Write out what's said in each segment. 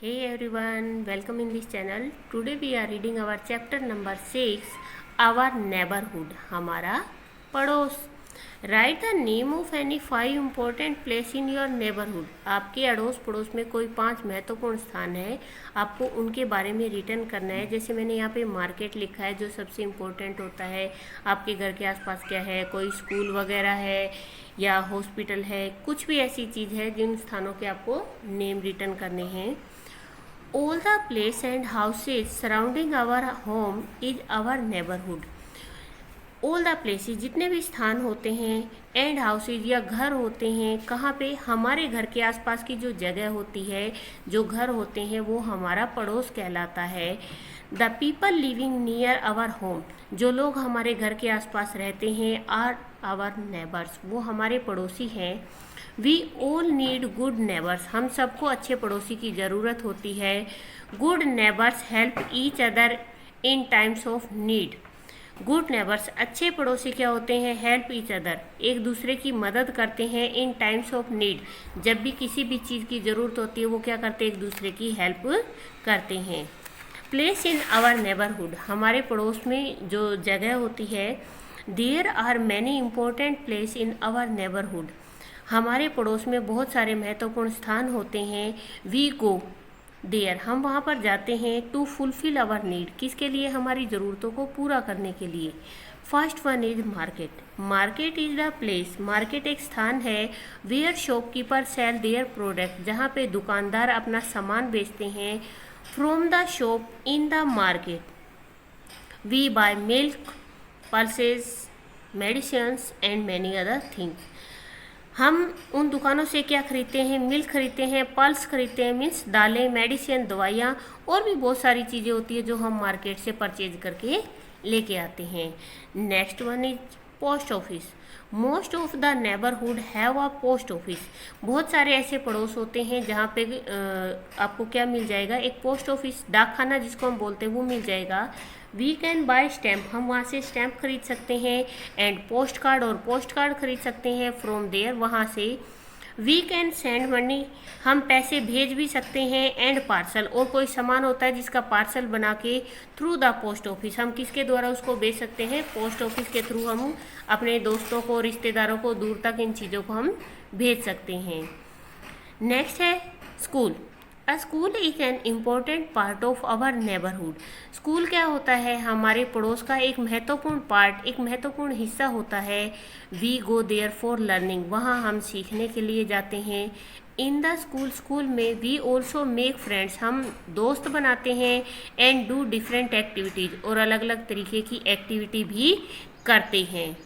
Hey everyone, welcome in this channel. Today we are reading our chapter number 6, our neighborhood, हमारा पड़ोस. Write the name of any 5 important place in your neighborhood. आपके अड़ोस पड़ोस में कोई 5 महत्वपूर्ण स्थान है, आपको उनके बारे में रिटर्न करना है. जैसे मैंने यहाँ पे मार्केट लिखा है जो सबसे इम्पोर्टेंट होता है. आपके घर के आसपास क्या है, कोई स्कूल वगैरह है या हॉस्पिटल है, कुछ भी ऐसी चीज़ है जिन स्थानों के आपको नेम रिटर्न करने हैं. All the place and houses surrounding our home is our neighborhood. All the places जितने भी स्थान होते हैं एंड हाउसेज या घर होते हैं, कहाँ पे, हमारे घर के आसपास की जो जगह होती है, जो घर होते हैं, वो हमारा पड़ोस कहलाता है. The people living near our home, जो लोग हमारे घर के आसपास रहते हैं, आर आवर नेबर्स, वो हमारे पड़ोसी हैं. We all need good neighbours, हम सबको अच्छे पड़ोसी की ज़रूरत होती है. Good neighbours help each other in times of need. Good neighbours, अच्छे पड़ोसी क्या होते हैं, हेल्प ईच अदर, एक दूसरे की मदद करते हैं. इन टाइम्स ऑफ नीड, जब भी किसी भी चीज़ की ज़रूरत होती है वो क्या करते हैं, एक दूसरे की हेल्प करते हैं. प्लेस इन आवर नेबरहुड, हमारे पड़ोस में जो जगह होती है. There are many important place in our neighbourhood, हमारे पड़ोस में बहुत सारे महत्वपूर्ण स्थान होते हैं. वी गो देयर, हम वहाँ पर जाते हैं. टू फुलफिल आवर नीड, किसके लिए, हमारी ज़रूरतों को पूरा करने के लिए. First one is market. Market is the place, market एक स्थान है. Where shopkeeper sell their product, जहाँ पे दुकानदार अपना सामान बेचते हैं. From the shop in the market we buy milk, pulses, medicines and many other things. हम उन दुकानों से क्या खरीदते हैं, मिल्क खरीदते हैं, पल्स खरीदते हैं, मीन्स दालें, मेडिसिन, दवाइयाँ, और भी बहुत सारी चीज़ें होती है जो हम मार्केट से परचेज करके लेके आते हैं. Next one is post office. Most of the neighbourhood have a post office, बहुत सारे ऐसे पड़ोस होते हैं जहाँ पे आपको क्या मिल जाएगा, एक पोस्ट ऑफिस, डाकखाना जिसको हम बोलते हैं, वो मिल जाएगा. वी कैन बाय स्टैम्प, हम वहाँ से स्टैम्प खरीद सकते हैं. एंड पोस्ट कार्ड, और पोस्ट कार्ड खरीद सकते हैं. फ्रॉम देयर, वहाँ से. वी कैन सेंड मनी, हम पैसे भेज भी सकते हैं. एंड पार्सल, और कोई सामान होता है जिसका पार्सल बना के थ्रू द पोस्ट ऑफिस, हम किसके द्वारा उसको भेज सकते हैं, पोस्ट ऑफिस के थ्रू हम अपने दोस्तों को, रिश्तेदारों को, दूर तक इन चीज़ों को हम भेज सकते हैं. नेक्स्ट है school. A school is an important part of our neighbourhood. School क्या होता है, हमारे पड़ोस का एक महत्वपूर्ण पार्ट, एक महत्वपूर्ण हिस्सा होता है. We go there for learning, वहाँ हम सीखने के लिए जाते हैं. इन द स्कूल, स्कूल में वी ऑल्सो मेक फ्रेंड्स, हम दोस्त बनाते हैं. एंड डू डिफरेंट एक्टिविटीज़, और अलग अलग तरीके की एक्टिविटी भी करते हैं.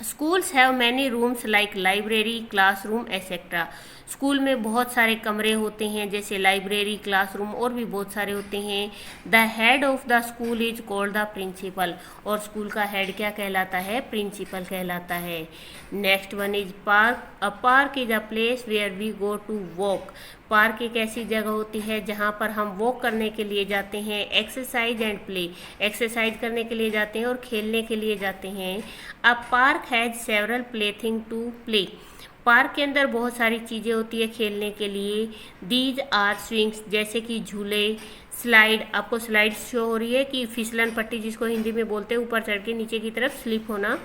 Schools have many rooms like library, classroom etcetera. School में बहुत सारे कमरे होते हैं, जैसे लाइब्रेरी, क्लासरूम, और भी बहुत सारे होते हैं. The head of the school is called the principal, और स्कूल का हेड क्या कहलाता है, प्रिंसिपल कहलाता है. Next one is park. A park is a place where we go to walk. Park एक ऐसी जगह होती है जहाँ पर हम वॉक करने के लिए जाते हैं. एक्सरसाइज एंड प्ले, एक्सरसाइज करने के लिए जाते हैं और खेलने के लिए जाते हैं. A park has several plaything to play, park के अंदर बहुत सारी चीज़ें होती है खेलने के लिए. दीज आर स्विंग्स, जैसे कि झूले, स्लाइड, आपको स्लाइड शो हो रही है कि फिसलन पट्टी जिसको हिंदी में बोलते हैं, ऊपर चढ़ के नीचे की तरफ स्लिप होना.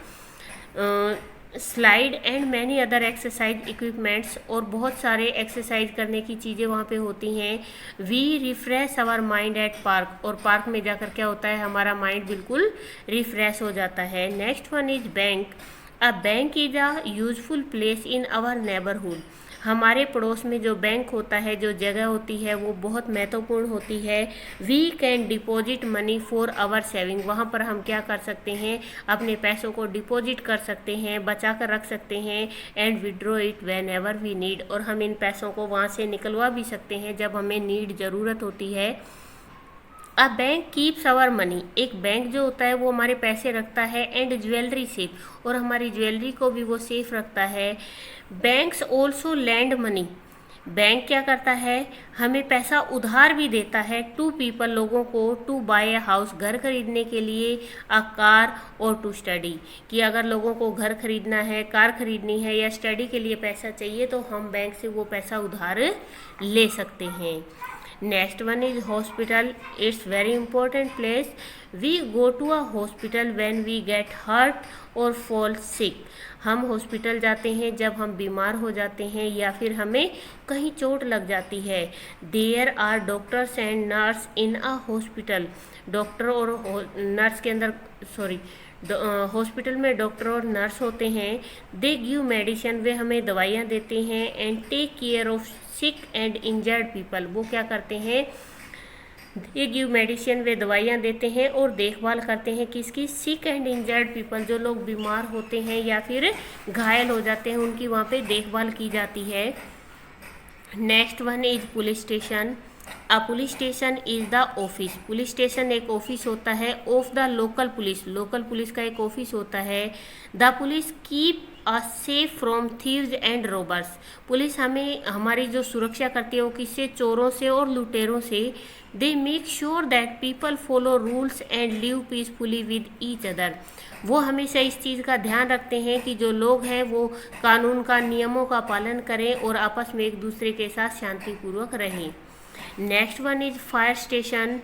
Slide and many other exercise equipments, और बहुत सारे एक्सरसाइज करने की चीज़ें वहाँ पे होती हैं. We refresh our mind at park, और पार्क में जाकर क्या होता है, हमारा माइंड बिल्कुल रिफ्रेश हो जाता है. Next one is bank. A bank is a useful place in our neighbourhood. हमारे पड़ोस में जो बैंक होता है, जो जगह होती है, वो बहुत महत्वपूर्ण होती है. We can deposit money for our saving, वहाँ पर हम क्या कर सकते हैं, अपने पैसों को डिपॉजिट कर सकते हैं, बचा कर रख सकते हैं. And withdraw it whenever we need, और हम इन पैसों को वहाँ से निकलवा भी सकते हैं जब हमें नीड, ज़रूरत होती है. A bank keeps our money, एक बैंक जो होता है वो हमारे पैसे रखता है. एंड ज्वेलरी सेफ, और हमारी ज्वेलरी को भी वो सेफ रखता है. Banks also land money, bank क्या करता है, हमें पैसा उधार भी देता है टू पीपल, लोगों को, टू बाय अ हाउस, घर खरीदने के लिए, अ कार और टू स्टडी, कि अगर लोगों को घर खरीदना है, कार खरीदनी है या स्टडी के लिए पैसा चाहिए तो हम बैंक से वो पैसा उधार ले सकते हैं। Next one is hospital. It's very important place. We go to a hospital when we get hurt और फॉल सिक। हम हॉस्पिटल जाते हैं जब हम बीमार हो जाते हैं या फिर हमें कहीं चोट लग जाती है। There are doctors and nurse in a hospital. Doctor और नर्स के अंदर हॉस्पिटल में डॉक्टर और नर्स होते हैं। दे गिव मेडिसिन, वे हमें दवाइयाँ देते हैं। And take care of sick and injured people, वो क्या करते हैं, दे गिव मेडिसिन, वे दवाइयाँ देते हैं और देखभाल करते हैं किसकी, सिक एंड इंजर्ड पीपल, जो लोग बीमार होते हैं या फिर घायल हो जाते हैं उनकी वहाँ पे देखभाल की जाती है। Next one is police station. A police station is the office. Police station एक ऑफिस होता है of the local police. Local police का एक ऑफिस होता है। The police keep a safe from thieves and robbers. Police हमें हमारी जो सुरक्षा करती है वो किससे, चोरों से और लुटेरों से। They make sure that people follow rules and live peacefully with each other. वो हमेशा इस चीज़ का ध्यान रखते हैं कि जो लोग हैं वो कानून का, नियमों का पालन करें और आपस में एक दूसरे के साथ शांतिपूर्वक रहें। Next one is fire station.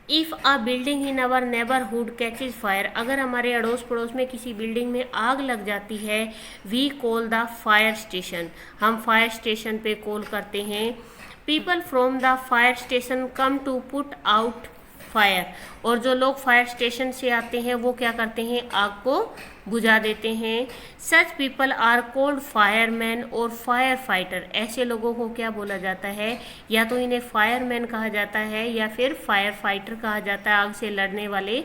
If a building in our neighbourhood catches fire, अगर हमारे अड़ोस पड़ोस में किसी बिल्डिंग में आग लग जाती है, we call the fire station, हम फायर स्टेशन पे कॉल करते हैं। People from the fire station come to put out fire, और जो लोग फायर स्टेशन से आते हैं वो क्या करते हैं, आग को बुझा देते हैं। Such people are called fireman और फायर फाइटर, ऐसे लोगों को क्या बोला जाता है, या तो इन्हें फायरमैन कहा जाता है या फिर फायर फाइटर कहा जाता है, आग से लड़ने वाले।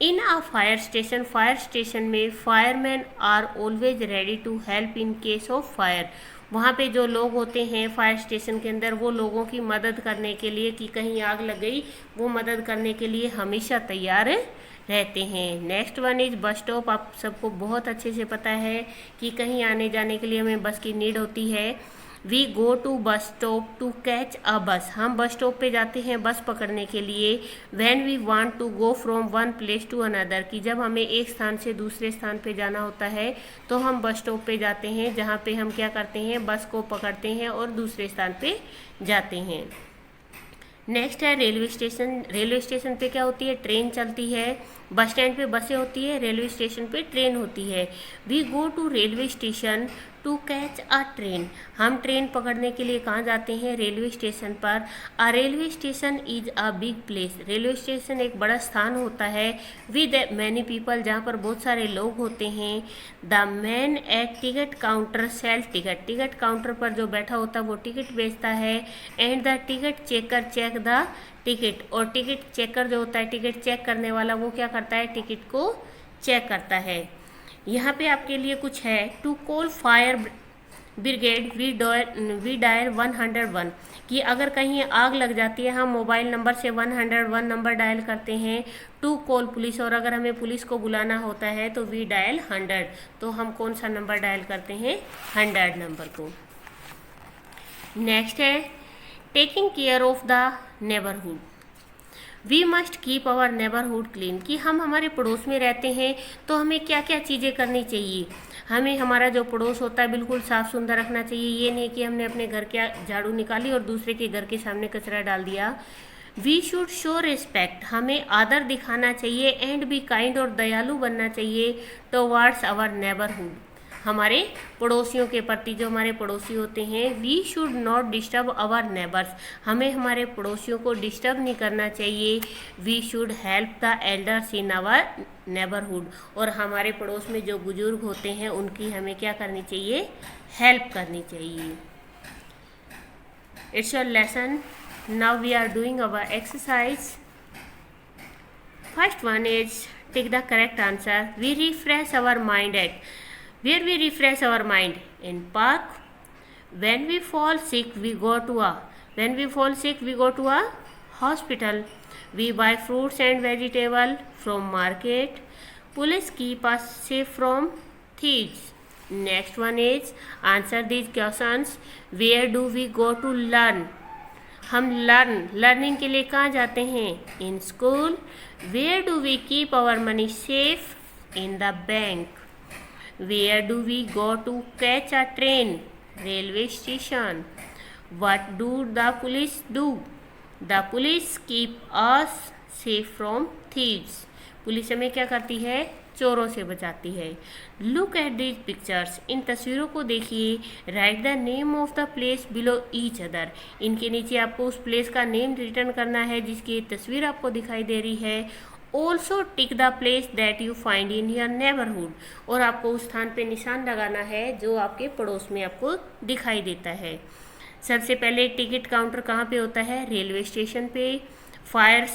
इन अ फायर स्टेशन में fireman are always ready to help in case of fire. वहाँ पे जो लोग होते हैं फायर स्टेशन के अंदर, वो लोगों की मदद करने के लिए, कि कहीं आग लग गई, वो मदद करने के लिए हमेशा तैयार रहते हैं। Next one is bus stop. आप सबको बहुत अच्छे से पता है कि कहीं आने जाने के लिए हमें बस की नीड होती है। We go to bus stop to catch a bus, हम बस स्टॉप पे जाते हैं बस पकड़ने के लिए। When we want to go from one place to another, कि जब हमें एक स्थान से दूसरे स्थान पे जाना होता है तो हम बस स्टॉप पे जाते हैं, जहाँ पे हम क्या करते हैं, बस को पकड़ते हैं और दूसरे स्थान पे जाते हैं। नेक्स्ट है रेलवे स्टेशन। रेलवे स्टेशन पे क्या होती है, ट्रेन चलती है। बस स्टैंड पे बसें होती है, रेलवे स्टेशन पे ट्रेन होती है। We go to railway station to catch a train, हम ट्रेन पकड़ने के लिए कहाँ जाते हैं, रेलवे स्टेशन पर। A railway station is a big place, railway station एक बड़ा स्थान होता है। विद मैनी पीपल, जहाँ पर बहुत सारे लोग होते हैं। The man at ticket counter sell ticket, ticket counter पर जो बैठा होता है वो टिकट बेचता है। And the ticket checker check the ticket, और टिकट चेकर जो होता है, टिकट चेक करने वाला, वो क्या करता है, टिकट को चेक करता है। यहाँ पे आपके लिए कुछ है। To call fire brigade we dial 101, कि अगर कहीं आग लग जाती है हम मोबाइल नंबर से 101 नंबर डायल करते हैं। टू कॉल पुलिस, और अगर हमें पुलिस को बुलाना होता है तो वी डायल 100, तो हम कौन सा नंबर डायल करते हैं, 100 नंबर को। नेक्स्ट है taking care of the neighbourhood. We must keep our neighbourhood clean, कि हम हमारे पड़ोस में रहते हैं तो हमें क्या क्या चीज़ें करनी चाहिए। हमें हमारा जो पड़ोस होता है बिल्कुल साफ़ सुंदर रखना चाहिए। ये नहीं कि हमने अपने घर के झाड़ू निकाली और दूसरे के घर के सामने कचरा डाल दिया। वी शुड शो रिस्पेक्ट, हमें आदर दिखाना चाहिए। एंड बी काइंड, और दयालु बनना चाहिए टुवर्ड्स आवर नेबरहुड, हमारे पड़ोसियों के प्रति, जो हमारे पड़ोसी होते हैं। We should not disturb our neighbours, हमें हमारे पड़ोसियों को डिस्टर्ब नहीं करना चाहिए। We should help the elders in our neighbourhood, और हमारे पड़ोस में जो बुजुर्ग होते हैं उनकी हमें क्या करनी चाहिए, हेल्प करनी चाहिए। It's your lesson. Now we are doing our exercise. First one is take the correct answer. We refresh our mind at, where we refresh our mind, in park. When we fall sick we go to a hospital. We buy fruits and vegetable from market. Police keep us safe from thieves. Next one is answer these questions. Where do we go to learn? हम learning के लिए कहाँ जाते हैं? In school. Where do we keep our money safe? In the bank. Where do we go to catch a train? Railway station. What do the police do? The police keep us safe from thieves. Police हमें क्या करती है? चोरों से बचाती है। Look at these pictures. इन तस्वीरों को देखिए। Right the name of the place below each other. इनके नीचे आपको उस प्लेस का नेम रिटर्न करना है जिसकी तस्वीर आपको दिखाई दे रही है। Also tick the place that you find in your neighbourhood. और आपको उस स्थान पे निशान लगाना है जो आपके पड़ोस में आपको दिखाई देता है। सबसे पहले टिकट काउंटर कहाँ पे होता है? रेलवे स्टेशन पे। फायर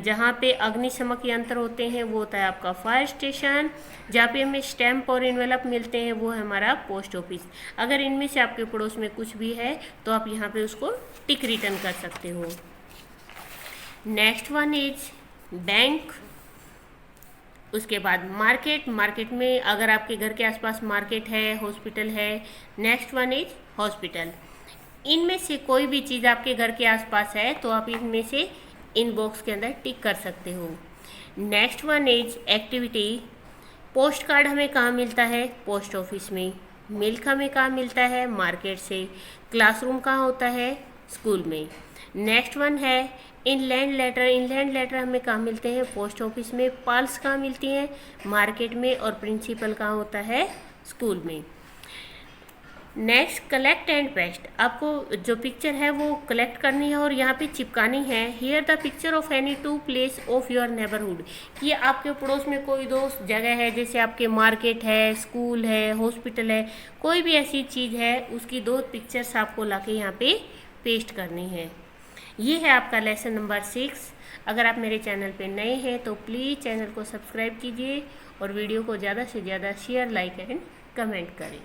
जहाँ पे अग्निशमक यंत्र होते हैं वो होता है आपका फायर स्टेशन। जहाँ पे हमें स्टैम्प और इन्वेलप मिलते हैं वो है हमारा पोस्ट ऑफिस। अगर इनमें से आपके पड़ोस में कुछ भी है तो आप यहाँ पे उसको टिक रिटर्न कर सकते हो। Next one is bank. उसके बाद मार्केट। मार्केट में अगर आपके घर के आसपास मार्केट है, हॉस्पिटल है। Next one is hospital. इनमें से कोई भी चीज़ आपके घर के आसपास है तो आप इनमें से इन बॉक्स के अंदर टिक कर सकते हो। Next one is activity. Post card हमें कहाँ मिलता है? पोस्ट ऑफिस में। मिल्क हमें कहाँ मिलता है? मार्केट से। क्लासरूम कहाँ होता है? स्कूल में। नेक्स्ट वन है इनलैंड लेटर। इनलैंड लेटर हमें कहाँ मिलते हैं? पोस्ट ऑफिस में। पल्स कहाँ मिलती हैं? मार्केट में। और प्रिंसिपल कहाँ होता है? स्कूल में। Next collect and paste. आपको जो पिक्चर है वो कलेक्ट करनी है और यहाँ पे चिपकानी है। Here the picture of any two place of your neighbourhood. ये आपके पड़ोस में कोई दो जगह है, जैसे आपके मार्केट है, स्कूल है, हॉस्पिटल है, कोई भी ऐसी चीज़ है उसकी दो पिक्चर्स आपको लाके यहाँ पे पेस्ट करनी है। ये है आपका लेसन नंबर 6। अगर आप मेरे चैनल पे नए हैं तो प्लीज़ चैनल को सब्सक्राइब कीजिए और वीडियो को ज़्यादा से ज़्यादा शेयर, लाइक एंड कमेंट करें।